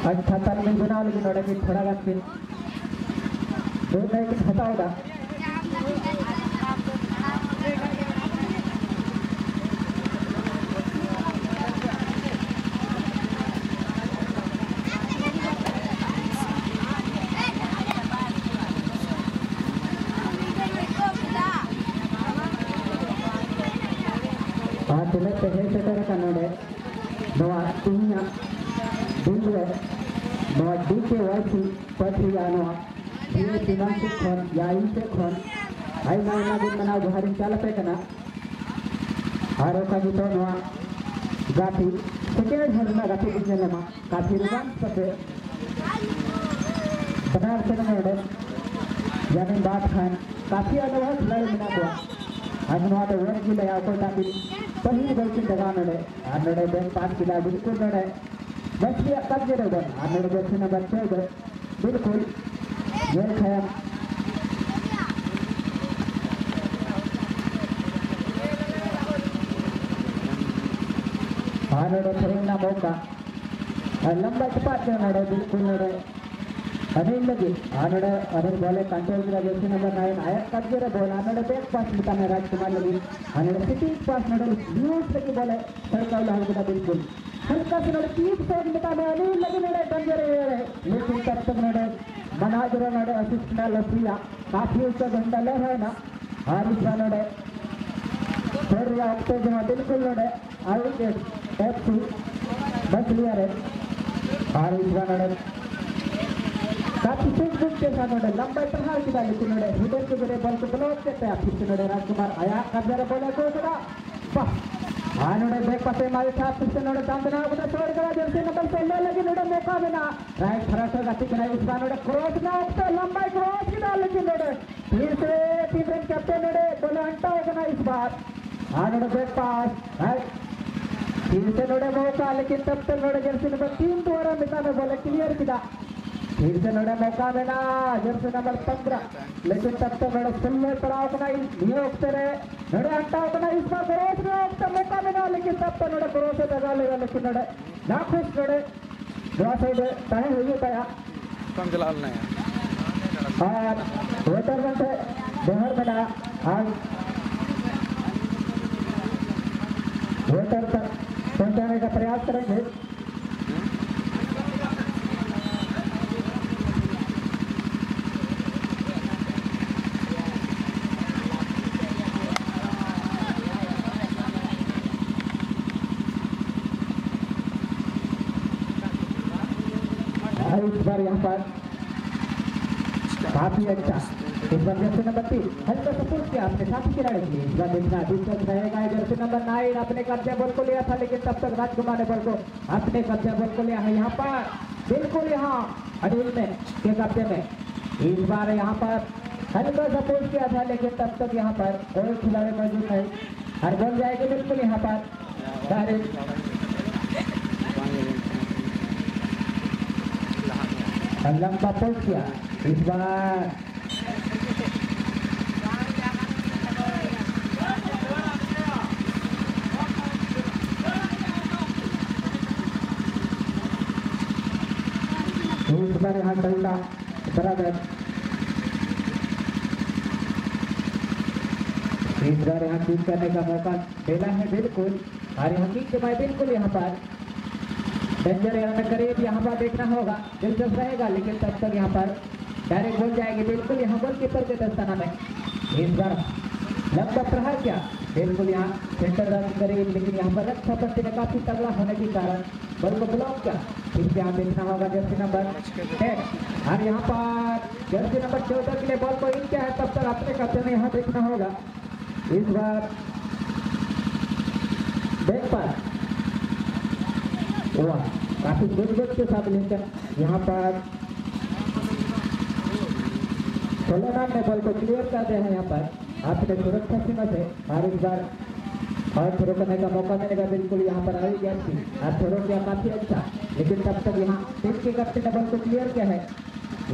अच्छा तल में बनाओ लेकिन नोड़े में थोड़ा गान फिर दो नहीं कुछ हटाओगा तुम्हें पहले से तरह का नोड़े नवा तुमया दूसरे नवा डीके वाइसी पत्री आना ये दिमाग खन या इसे खन आई ना दिन मना गुहारिन चाल पे कना आरो का तो नवा गाती सेकेंड हजना गाती किसने लमा काफी रुकान पते बनार से नोड़े यानी बात खान काफी अनुभव लड़ मिला हुआ अनुभव तो वर्ग की लया को ताकि पहली गलती जगह नड़े नड़े बैंक पास किला बिल्कुल नड़े बस ये कब जरे बन नड़े जैसे न बच्चे गए बिल्कुल ये है नड़े फरेंगा मौका लंबा चपाट नड़े बिल्कुल नड़े अनिल लगी आनड़े अनिल बोले कंट्रोल किया जैसे नंबर 9 आया कब जरे बोला आनड़े बैक पास मिटा में राजकुमार लगी आनड़े सिटिंग पास नड़े न्यूज़ लगी बोले सरकार लाल को बिल्कुल हल्का से नड़े 30 सेकंड मिटा में अनिल लगी नड़े डंजर है लेकिन तब तक नड़े बना जरा नड़े असिस्ट ना लसिया काफी उसका घंटा ले है ना हारिस नड़े फिर या तो जमा बिल्कुल नड़े आउट एफसी बच लिया रे हारिस नड़े काफी सुख के साथ नोड़े लंबा प्रहार की डाली की नोड़े हिडन के जरे बल को ब्लॉक करते हैं फिर से नोड़े राजकुमार आया कब जरे बोले को सदा वाह नोड़े बैक पासे मारे था फिर से नोड़े चांदना को छोड़ कर जैसे नंबर 16 लगी नोड़े मौका देना राइट फरास गति कराई इस बार नोड़े क्रॉस ना उठता लंबा क्रॉस की डाली की नोड़े फिर से टीम कैप्टन नोड़े बोले हंटा होगा ना इस बार नोड़े बैक पास राइट फिर से नोड़े मौका लेकिन तब तक नोड़े जर्सी नंबर 3 द्वारा मिटा में बोले क्लियर किया फिर से नोड़े मौका देना जर्सी नंबर 15 लेकिन तब तक नोड़े सुनने पड़ाव बना ये उठते रहे नोड़े हटा बना इस बार क्रोस में उठता मौका देना लेकिन तब तक नोड़े क्रोस से लगा लेगा लेकिन नोड़े ना खुश नोड़े दो साइड कहे हुई पाया कम जलाल नहीं और वेटर बनते बाहर बना आज वेटर तक पहुंचाने का प्रयास करेंगे इस बार यहाँ पर काफी अच्छा इस बार जर्सी नंबर 3 हल्का सपोर्ट किया अपने साथी खिलाड़ी की इस बार देखना डिस्टेंस रहेगा जर्सी नंबर 9 अपने कब्जे बॉल को लिया था लेकिन तब तक राजकुमार ने बॉल को अपने कब्जे बॉल को लिया है यहाँ पर बिल्कुल यहाँ अनिल में के कब्जे में इस बार यहाँ पर हल्का सपोर्ट किया था लेकिन तब तक यहाँ पर कोई खिलाड़ी मौजूद नहीं हर बॉल जाएगी बिल्कुल यहाँ पर लंबा पोस्ट किया इस बार यहाँ डंडा बराबर इस बार यहाँ किक करने का मौका मिला है बिल्कुल और यहाँ किक जमाए बिल्कुल यहाँ पर डेंजर एरिया करीब यहाँ पर देखना होगा दिलचस्प रहेगा लेकिन तब तक यहाँ पर डायरेक्ट बोल जाएगी बिल्कुल यहाँ गोल कीपर के दस्ताना में इस बार लंबा प्रहार किया बिल्कुल यहाँ सेंटर रन करीब लेकिन यहाँ पर रक्षा पट्टी में काफी तगड़ा होने के कारण बॉल को ब्लॉक किया फिर यहाँ देखना होगा जर्सी नंबर 10 और यहाँ पर जर्सी नंबर 14 के लिए बॉल को इन किया है तब तक अपने कब्जे में यहाँ देखना होगा इस बार बैक पर हुआ काफी गुजबत के साथ लेकर यहाँ पर सोलेमान ने बॉल को क्लियर कर दिया है यहाँ पर आपने सुरक्षा सीमा से और इस बार और थ्रो करने का मौका मिलेगा बिल्कुल यहाँ पर आई गया थी और थ्रो किया काफी अच्छा लेकिन तब तक यहाँ टीम के कैप्टन ने बॉल को क्लियर किया है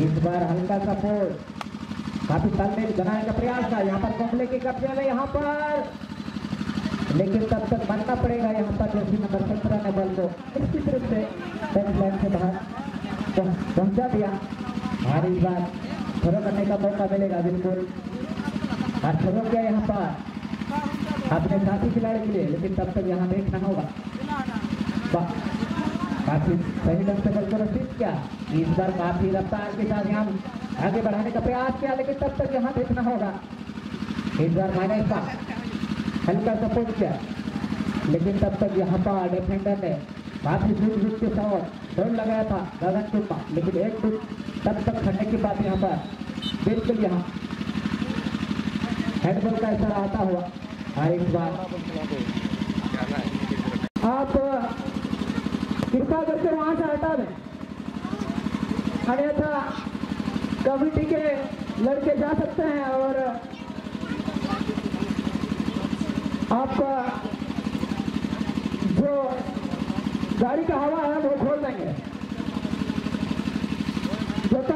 इस बार हल्का सा फोर काफी तालमेल बनाने का प्रयास था यहाँ पर कोमले के कब्जे में यहाँ पर लेकिन तब तक मानना पड़ेगा यहाँ पर जर्सी नंबर 17 ने बॉल को निश्चित रूप से लाइन से बाहर पहुंचा दिया और इस बार थ्रो करने का मौका मिलेगा बिल्कुल। और थ्रो किया यहाँ पर अपने साथी खिलाड़ी के लिए, लेकिन तब तक यहाँ देखना होगा। काफी सही ढंग से बल को रसीद किया। इस बार काफी रफ्तार के साथ यहाँ आगे बढ़ाने का प्रयास किया, लेकिन तब तक यहाँ देखना होगा। इस बार माइनस का हल्का सपोर्ट किया, लेकिन तब तक यहाँ पर डिफेंडर ने काफी दूर के साथ दौड़ लगाया था गगन चुप्पा, लेकिन एक फुट तब तक खड़ने के बाद यहाँ पर बिल्कुल यहाँ हेडबॉल का इशारा आता हुआ। और इस बार आप कृपा करके वहां से हटा दें, अन्यथा कमेटी के लड़के जा सकते हैं और आपका जो गाड़ी का हवा है वो खोल देंगे। जो तो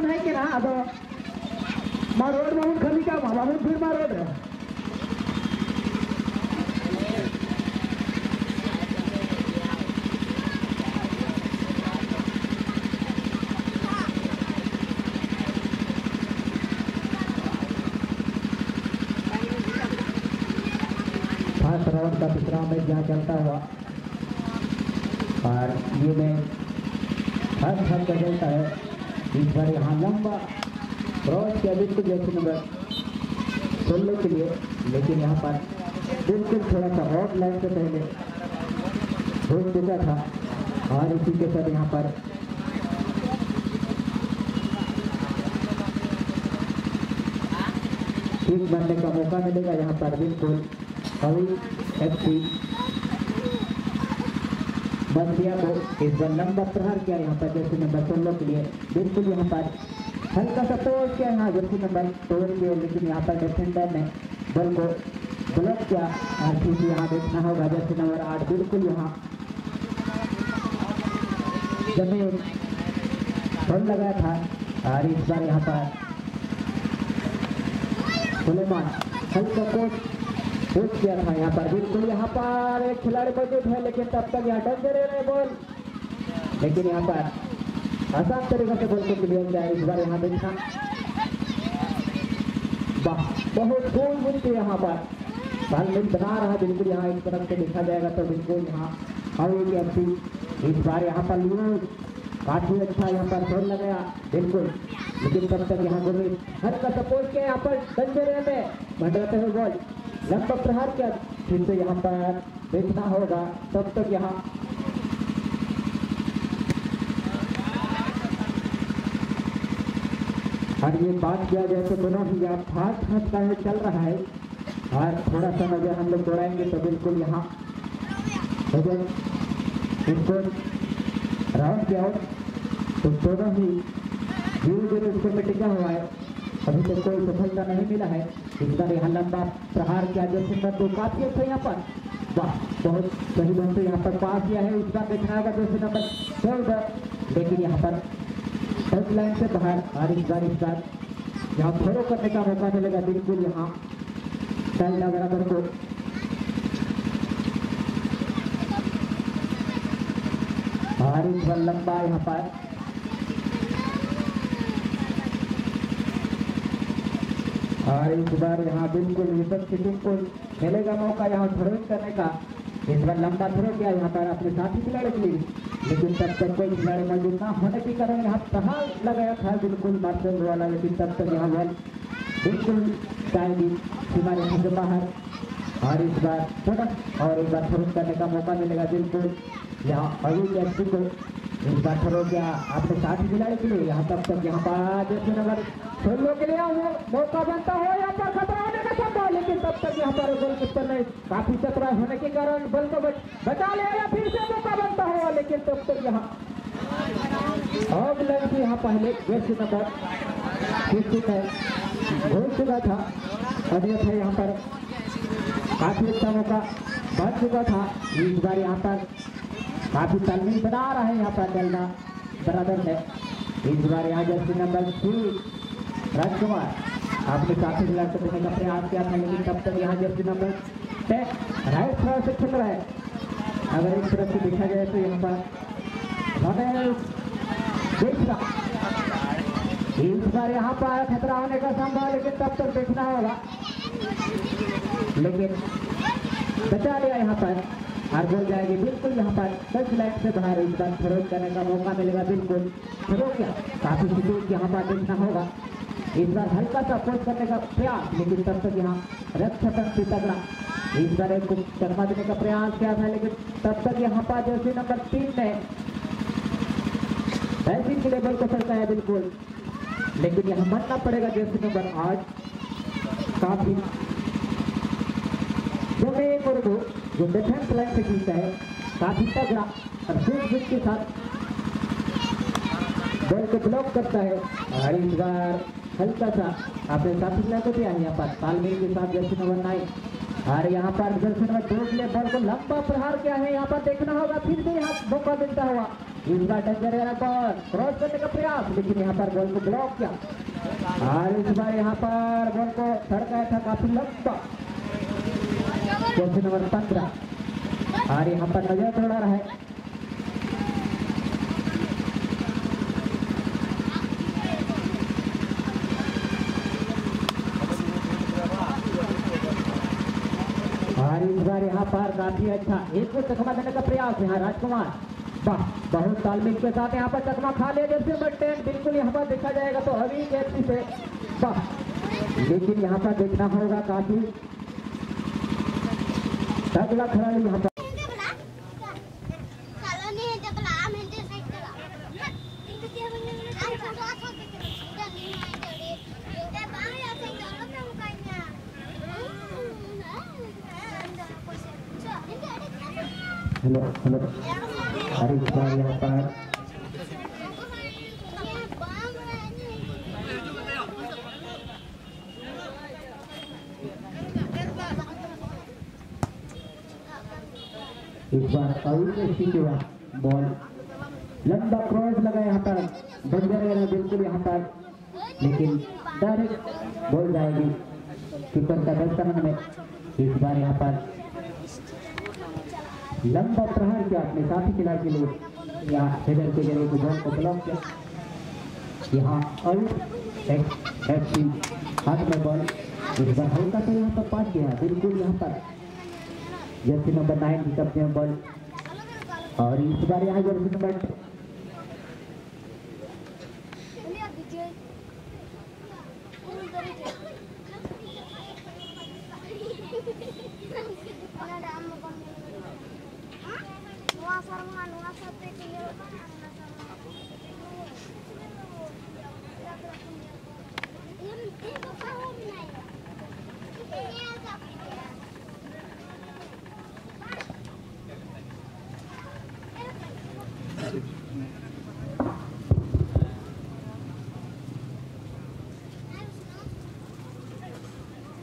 है कि ना अब रोड में खली का फिर रोड है। फर्स्ट राउंड का दूसरा मैच यहाँ चलता हुआ और ये मैच हर का चलता है। इस बार यहाँ लंबा क्रॉस किया बिल्कुल जैसे नंबर 16 के लिए, लेकिन यहाँ पर बिल्कुल थोड़ा सा ऑफ लाइन से पहले हो चुका था। और इसी के साथ यहाँ पर ठीक बनने का मौका मिलेगा। यहाँ पर बिल्कुल अभी FC बंसिया को इस बार लंबा प्रहार किया यहाँ पर जर्सी नंबर 16 के लिए। बिल्कुल यहाँ पर हल्का सा टोल किया यहाँ जर्सी नंबर 16 के, लेकिन यहाँ पर डिफेंडर ने बल को ब्लॉक किया। और फिर यहाँ देखना होगा जर्सी नंबर 8 बिल्कुल यहाँ जमीन बल लगाया था। और इस बार यहाँ पर सुलेमान हल्का कोच किया था यहाँ पर। बिल्कुल यहाँ पर एक खिलाड़ी मौजूद है, लेकिन तब तक यहाँ डर दे रहे बॉल, लेकिन यहाँ पर आसान तरीके से बॉल को क्लियर किया। इस बार यहाँ देखना बहुत गोल मिलती यहाँ पर तालमेल बना रहा। बिल्कुल यहाँ एक तरफ से देखा जाएगा तो बिल्कुल यहाँ हवेली FC इस बार यहाँ पर न्यूज काफी अच्छा यहाँ पर गोल लगाया बिल्कुल, लेकिन तब तक यहाँ गोल हल्का सपोर्ट किया यहाँ पर डंजरे में भटकते हुए बॉल लंबा प्रहार किया। फिर से यहाँ पर देखना होगा तब तक यहाँ और ये बात किया जाए तो दोनों ही यहाँ फास्ट का चल रहा है। और थोड़ा सा अगर हम लोग दौड़ाएंगे तो बिल्कुल यहाँ इसको राउंड किया तो दोनों ही धीरे इसको में टिका हुआ है। अभी तक कोई सफलता नहीं मिला है। इस बार यहाँ लंबा प्रहार किया जैसे नंबर 2 काफी अच्छा यहाँ पर वाह बहुत सही ढंग से यहाँ पर पास किया है। इस बार देखना होगा जैसे नंबर 14, लेकिन यहाँ पर टच लाइन से बाहर। और इस बार यहाँ थ्रो करने का मौका मिलेगा बिल्कुल यहाँ टाइला बराबर को। और इस बार लंबा यहाँ पर और इस बार यहाँ बिल्कुल विपक्ष टीम को मिलेगा मौका यहाँ थ्रोइंग करने का। इस बार लंबा थ्रो किया यहाँ पर अपने साथी खिलाड़ी के लिए, लेकिन तब तक कोई खिलाड़ी मौजूद ना होने के कारण यहाँ प्रहार लगाया था बिल्कुल मार्शल वाला, लेकिन तब तक यहाँ बॉल बिल्कुल जाएगी सीमा रेखा से बाहर। और इस बार पुनः और एक बार थ्रो करने का मौका मिलेगा बिल्कुल यहाँ हवेली FC को। इस बार थ्रो किया अपने साथी खिलाड़ी के लिए। यहाँ तब तक यहाँ पर जैसे नंबर 16 के लिए मौका बनता हो यहाँ पर खतरा होने का संभव, लेकिन तब तक यहाँ पर गोल कीपर ने काफी चतुरा होने के कारण बल को बचा लिया या फिर से मौका बनता हुआ, लेकिन तब तक यहाँ यहाँ पहले जैसे नंबर 50 हो चुका था। अन्यथा यहाँ पर काफी अच्छा मौका बन चुका था। इस बार यहाँ पर काफी तालमेल बना रहा है यहाँ पर चलना बराबर है। इस बार यहाँ जैसे नंबर 3 राजकुमार अपने काफी खिलाड़ी को देने का प्रयास किया था, लेकिन तब तक यहाँ जैसे नंबर 10 राइट थ्रो से खेल रहा है। अगर एक तरफ से देखा जाए तो यहाँ पर रमेश मिश्रा। इस बार यहाँ पर खतरा होने का संभव, लेकिन तब तक देखना होगा, लेकिन बचा लिया यहाँ पर और बोल जाएगी बिल्कुल यहाँ पर टच लाइन से बाहर। इस बार फरोज करने का मौका मिलेगा, बिल्कुल फरोज क्या काफी स्थिति यहाँ पर देखना होगा। इस बार हल्का सा अपोज करने का प्रयास, लेकिन तब तक यहाँ रक्षक भी तगड़ा। इस बार एक चकमा देने का प्रयास किया था, लेकिन तब तक यहाँ पर जैसे नंबर 3 ने ऐसी के लेवल को सरकाया बिल्कुल, लेकिन यहाँ मानना पड़ेगा जैसे नंबर 8 काफी जो मैं एक और जो डिफेंस लाइन से खींचता है काफी तगड़ा और स्विच के साथ बॉल को ब्लॉक करता है। और इस बार हल्का सा अपने साथी खिलाड़ी को दिया है यहाँ पर तालमेल के साथ जर्सी नंबर 9। और यहाँ पर जर्सी नंबर 2 के लिए बॉल को लंबा प्रहार किया है, यहाँ पर देखना होगा, फिर भी यहाँ मौका मिलता हुआ। इस बार डेंजर वाला बॉल क्रॉस करने का प्रयास, लेकिन यहाँ पर बॉल को ब्लॉक किया। और इस बार यहाँ पर बॉल को सड़काया था काफी लंबा जर्सी नंबर 15। और यहाँ पर नजर दौड़ा रहा है। और इस बार यहाँ पर काफी अच्छा एक को चकमा देने का प्रयास यहाँ राजकुमार, वाह बहुत तालमेल के साथ यहाँ पर चकमा खा लिया जैसे नंबर 10। बिल्कुल यहाँ पर देखा जाएगा तो अभी कैप्टी से वाह, लेकिन यहाँ पर देखना होगा काफी तगड़ा खिलाड़ी यहाँ पर। हेलो हेलो अरे इस बार यहाँ पर हुआ बॉल लंबा क्रॉस लगा यहाँ पर बंजर बिल्कुल यहाँ पर, लेकिन डायरेक्ट बॉल जाएगी कीपर का 10 रन में। इस बार यहाँ पर लंबा प्रहार किया अपने साथी खिलाड़ी के लिए, यहाँ हेडर के जरिए बॉल को ब्लॉक किया। यहाँ हाथ में बॉल इस बार हल्का सा यहाँ पर पास किया, बिल्कुल यहाँ पर जर्सी नंबर 9 की कब्जे में बॉल। और इस बार यहाँ जर्सी नंबर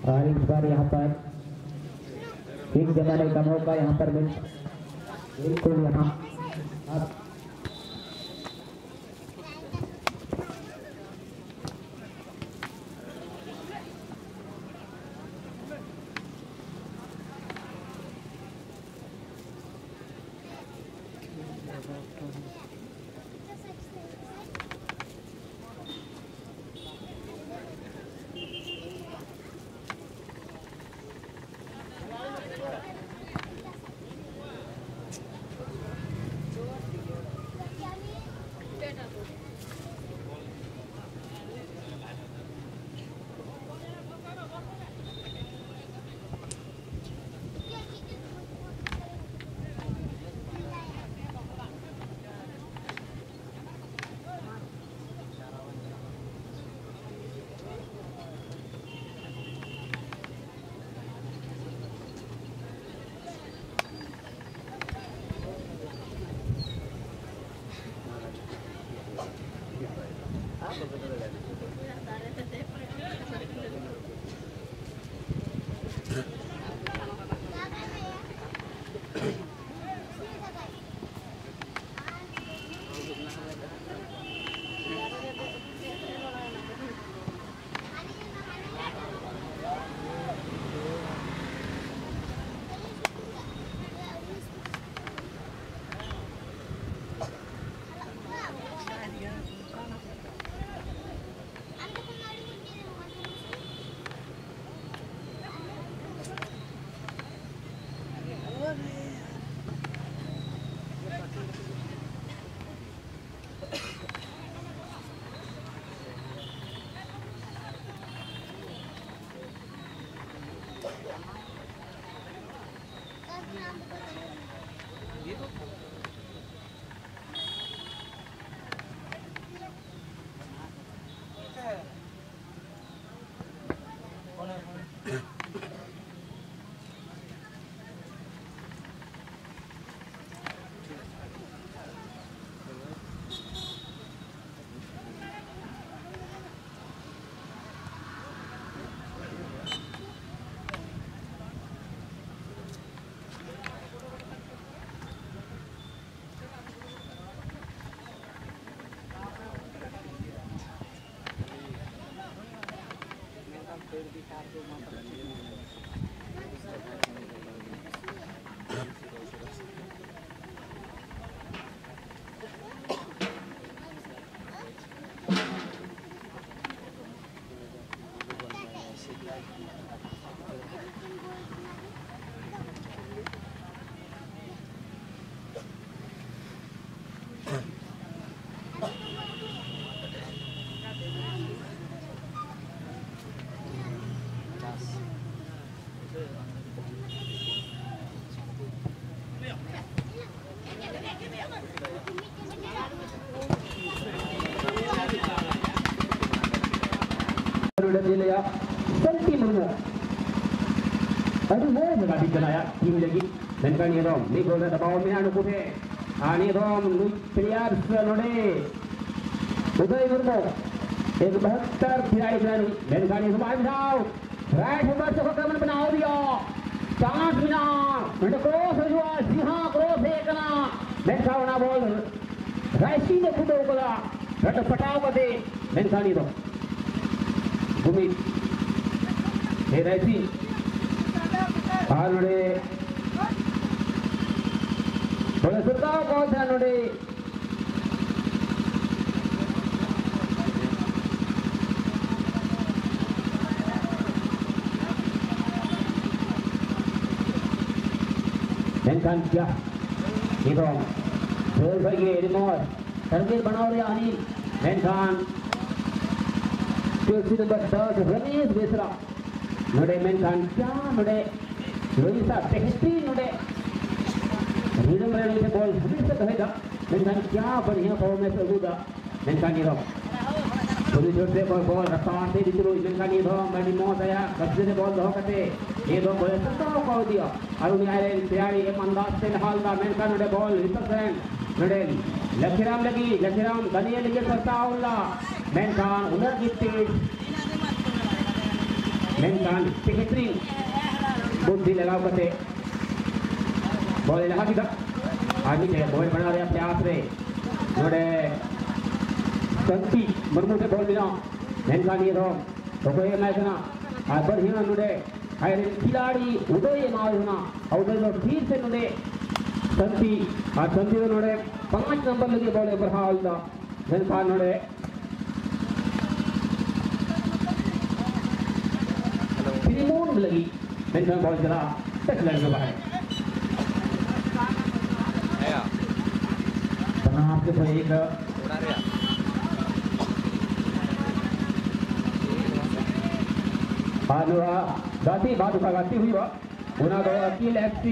और इस बार यहाँ पर एक जमाने का मौका यहाँ पर बिल्कुल यहाँ Sudah dia Santi Murmu. Aduh mau berarti ya tim lagi. Dan kan ini rom, ni gol ada bawah mina nuku pe. Ani rom lu player senode. Uday Murmu. 172 खिलाड़ी खिलाड़ी dan kan ini semua out. Right ball से होकर मन बनाओ दिया. 5 minute. Minute cross हुआ. जी हां cross है कना. dan kawan ball. Right sini kudo kala. Rata पटाव कदे. dan kan ini rom. Bumi, Heraisi, Arnode, boleh serta kau Arnode. Dan क्या, itu, bol bagi Edmond, target बनाओ रे Anil, dan Kursi nomor 10 Ramesh Besra. Node menkan क्या node Rohisa Tehti node rhythm रहने से ball हमेशा कहेगा menkan क्या बढ़िया परफॉर्मेंस होगा menkan ini rom पुलिस जोर से बॉल रफ्तार से दिखरो menkan ini rom बड़ी मौत आया कब्जे से बॉल दो करते ये दो बॉल सत्ता को दिया अरुण आयरन तैयारी एक अंदाज से हाल का menkan node बॉल रिसर्च node लखीराम गनिये लगे सत्ता Ulla menkan udah gitu menkan piketri बुद्धि लगाओ करते बॉल लगा किधर आगे से बॉल बना रहे अपने आप से नोड़े संती मरमू से बॉल मिला menkan ये rom तो कोई मैच ना आज पर ही ना नोड़े आयरन खिलाड़ी उदय मार होना उदय लोग फिर से नोड़े संती आज संती तो नोड़े 5 नंबर लगी बॉल पर हाल था menkan नोड़े Filimon lagi menkan ball jala tek lagi ke bahagian ya penap ke baik ke benar ya Adua ganti baru ka ganti हुई बा उना दो अकील FC